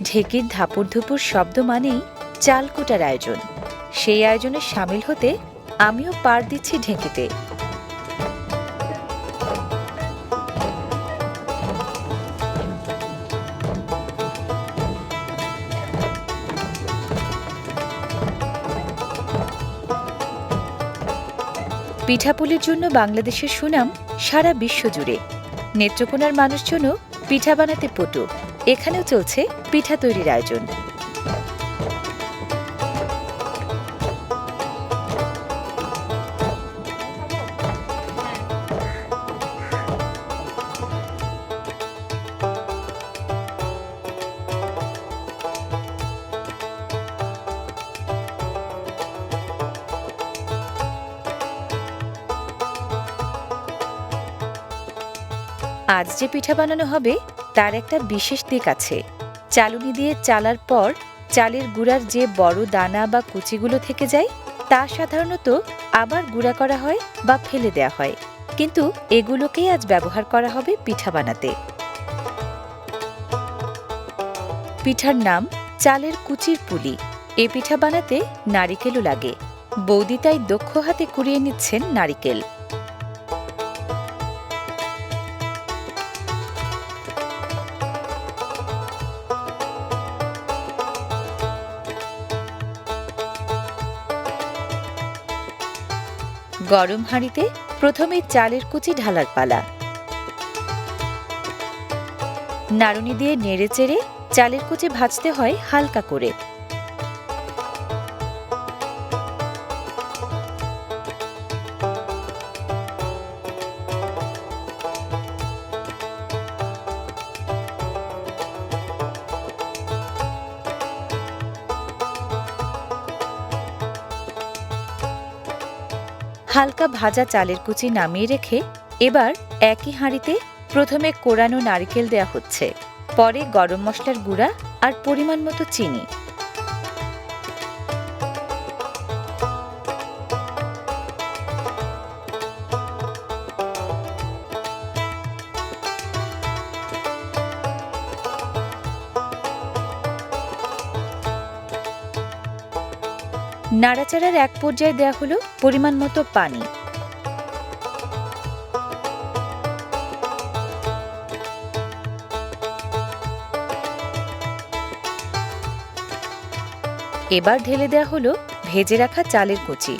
ঢেকির ধাপুর ধুপুর শব্দ মানেই চাল কোটার আয়োজন। সেই আয়োজনে সামিল হতে আমিও পাড় দিচ্ছি ঢেঁকিতে। পিঠাপুলির জন্য বাংলাদেশের সুনাম সারা বিশ্ব জুড়ে। নেত্রকোনার মানুষজনও পিঠা বানাতে পটু। এখানেও চলছে পিঠা তৈরির আয়োজন। আজ যে পিঠা বানানো হবে তার একটা বিশেষ দিক আছে। চালুনি দিয়ে চালার পর চালের গুঁড়ার যে বড় দানা বা কুচিগুলো থেকে যায় তা সাধারণত আবার গুঁড়া করা হয় বা ফেলে দেয়া হয়, কিন্তু এগুলোকেই আজ ব্যবহার করা হবে পিঠা বানাতে। পিঠার নাম চালের কুচির পুলি। এ পিঠা বানাতে নারিকেলও লাগে। বৌদি তাই দক্ষ হাতে কুড়িয়ে নিচ্ছেন নারিকেল। গরম হাঁড়িতে প্রথমে চালের কুচি ঢালার পালা। নাড়ুনি দিয়ে নেড়ে চেড়ে চালের কুচি ভাজতে হয় হালকা করে। হালকা ভাজা চালের কুচি নামিয়ে রেখে এবার একই হাঁড়িতে প্রথমে কোড়ানো নারকেল দেয়া হচ্ছে, পরে গরম মশলার গুঁড়া আর পরিমাণ মতো চিনি। নাড়াচাড়ার এক পর্যায়ে দেয়া হলো পরিমাণ মতো পানি। এবার ঢেলে দেয়া হলো ভেজে রাখা চালের কুচি।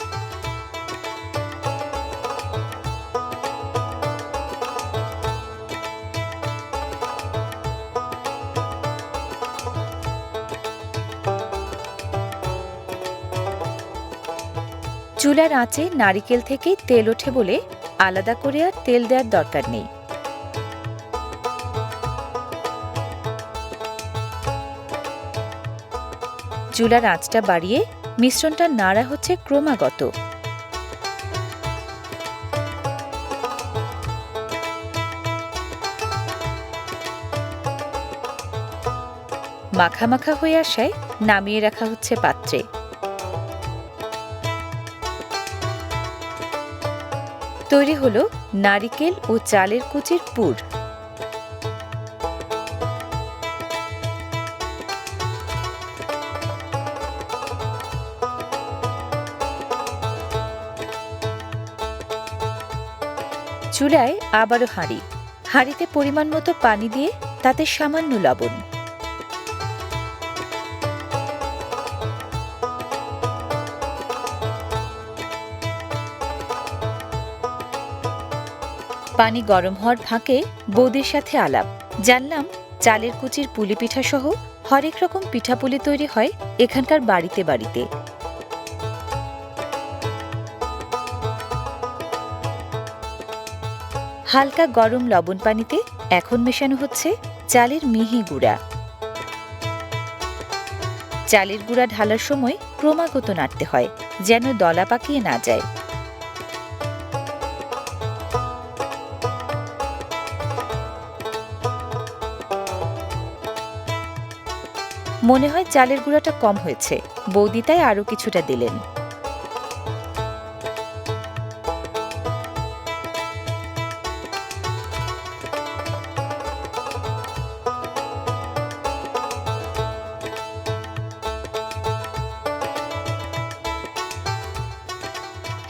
চুলার আঁচে নারিকেল থেকেই তেল ওঠে বলে আলাদা করে আর তেল দেওয়ার দরকার নেই। চুলার আঁচটা বাড়িয়ে মিশ্রণটা নাড়া হচ্ছে ক্রমাগত। মাখা মাখা হয়ে আসায় নামিয়ে রাখা হচ্ছে পাত্রে। তৈরি হলো নারিকেল ও চালের কুচির পুর। চুলায় আবারও হাঁড়ি। হাঁড়িতে পরিমাণ মতো পানি দিয়ে তাতে সামান্য লবণ। পানি গরম হওয়ার ফাঁকে বৌদির সাথে আলাপ। জানলাম চালের কুচির পুলি পিঠা সহ হরেক রকম পিঠাপুলি তৈরি হয় এখানকার বাড়িতে বাড়িতে। হালকা গরম লবণ পানিতে এখন মেশানো হচ্ছে চালের মিহি গুঁড়া। চালের গুঁড়া ঢালার সময় ক্রমাগত নাড়তে হয় যেন দলা পাকিয়ে না যায়। মনে হয় চালের গুঁড়াটা কম হয়েছে, বৌদি তাই আরো কিছুটা দিলেন।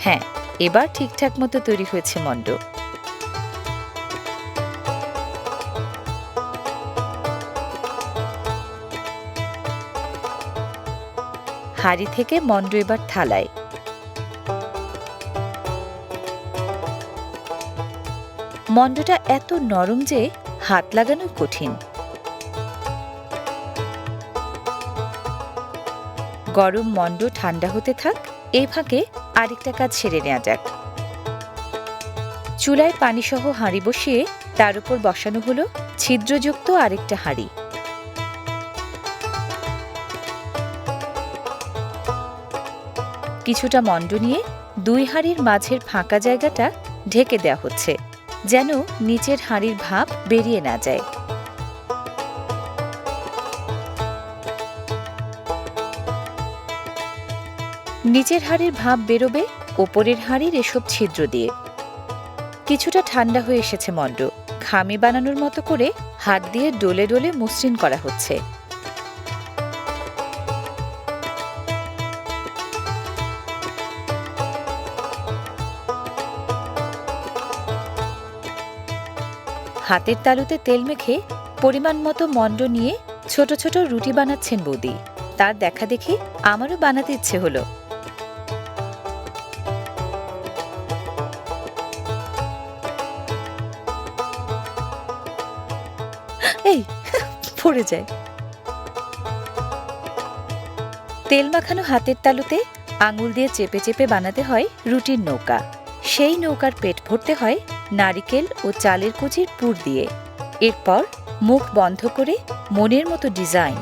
হ্যাঁ, এবার ঠিকঠাক মতো তৈরি হয়েছে মণ্ড। হাঁড়ি থেকে মণ্ড এবার থালায়। মণ্ডটা এত নরম যে হাত লাগানো কঠিন। গরম মণ্ড ঠান্ডা হতে থাক, এই ফাঁকে আরেকটা কাজ সেরে নেওয়া যাক। চুলায় পানিসহ হাঁড়ি বসিয়ে তার উপর বসানো হলো ছিদ্রযুক্ত আরেকটা হাঁড়ি। কিছুটা মণ্ড নিয়ে দুই হাঁড়ির মাঝের ফাঁকা জায়গাটা ঢেকে দেওয়া হচ্ছে, যেন নিচের হাঁড়ির ভাপ বেরিয়ে না যায়। নিচের হাঁড়ির ভাপ বেরোবে ওপরের হাঁড়ির এসব ছিদ্র দিয়ে। কিছুটা ঠান্ডা হয়ে এসেছে মণ্ড, খামি বানানোর মতো করে হাত দিয়ে ডলে ডলে মসৃণ করা হচ্ছে। হাতের তালুতে তেল মেখে পরিমাণ মতো মণ্ড নিয়ে ছোট ছোট রুটি বানাচ্ছেন বৌদি। তার দেখা দেখি আমারও বানাতে ইচ্ছে হলো। এই পড়ে যায়। তেল মাখানো হাতের তালুতে আঙুল দিয়ে চেপে চেপে বানাতে হয় রুটির নৌকা। সেই নৌকার পেট ভরতে হয় নারিকেল ও চালের কুচির পুর দিয়ে। এরপর মুখ বন্ধ করে মনের মতো ডিজাইন।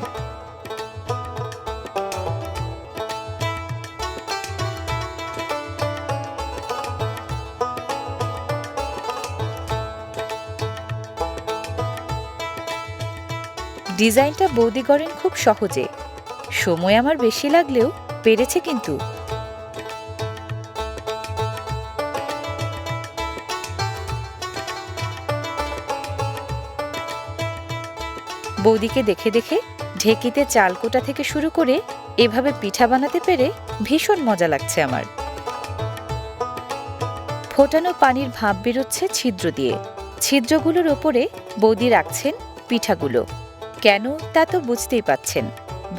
ডিজাইনটা বৌদি করেন খুব সহজে। সময় আমার বেশি লাগলেও পেরেছে কিন্তু। বৌদিকে দেখে দেখে ঢেকিতে চাল কোটা থেকে শুরু করে এভাবে পিঠা বানাতে পেরে ভীষণ মজা লাগছে আমার। ফোটানো পানির ভাপ বেরোচ্ছে ছিদ্র দিয়ে। ছিদ্রগুলোর ওপরে বৌদি রাখছেন পিঠাগুলো। কেন তা তো বুঝতেই পাচ্ছেন,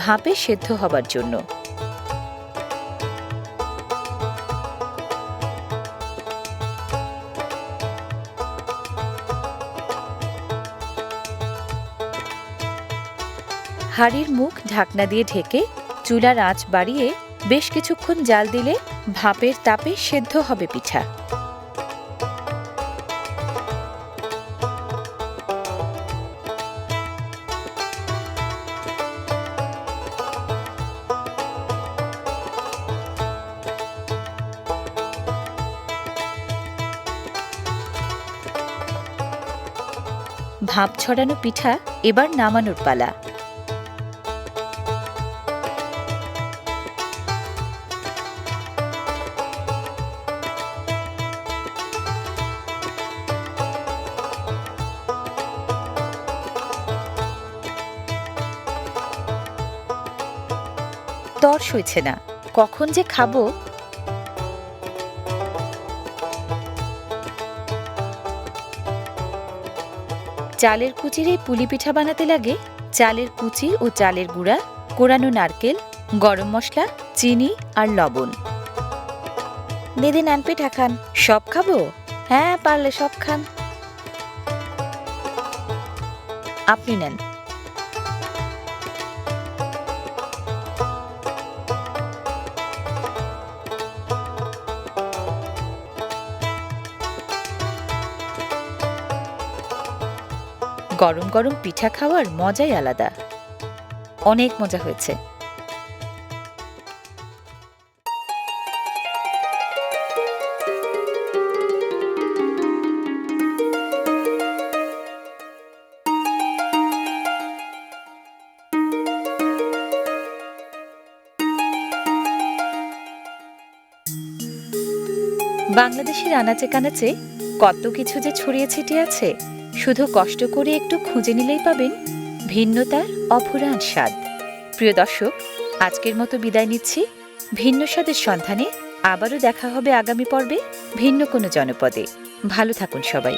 ভাপে সেদ্ধ হবার জন্য। হাঁড়ির মুখ ঢাকনা দিয়ে ঢেকে চুলার আঁচ বাড়িয়ে বেশ কিছুক্ষণ জাল দিলে ভাপের তাপে সেদ্ধ হবে পিঠা। ভাপ ছড়ানো পিঠা এবার নামানোর পালা। তর সইছে না, কখন যে খাবো। চালের কুচির এই পুলি পিঠা বানাতে লাগে চালের কুচি ও চালের গুঁড়া, কোরানো নারকেল, গরম মশলা, চিনি আর লবণ। দিদি নেন পিঠা খান। সব খাবো? হ্যাঁ, পারলে সব খান। আপনি নেন। গরম গরম পিঠা খাওয়ার মজাই আলাদা। অনেক মজা হয়েছে। বাংলাদেশের আনাচে কানাচে কত কিছু যে ছড়িয়ে ছিটিয়ে আছে, শুধু কষ্ট করে একটু খুঁজে নিলেই পাবেন ভিন্নতার অফুরান স্বাদ। প্রিয় দর্শক, আজকের মতো বিদায় নিচ্ছি। ভিন্ন স্বাদের সন্ধানে আবারও দেখা হবে আগামী পর্বে ভিন্ন কোনো জনপদে। ভালো থাকুন সবাই।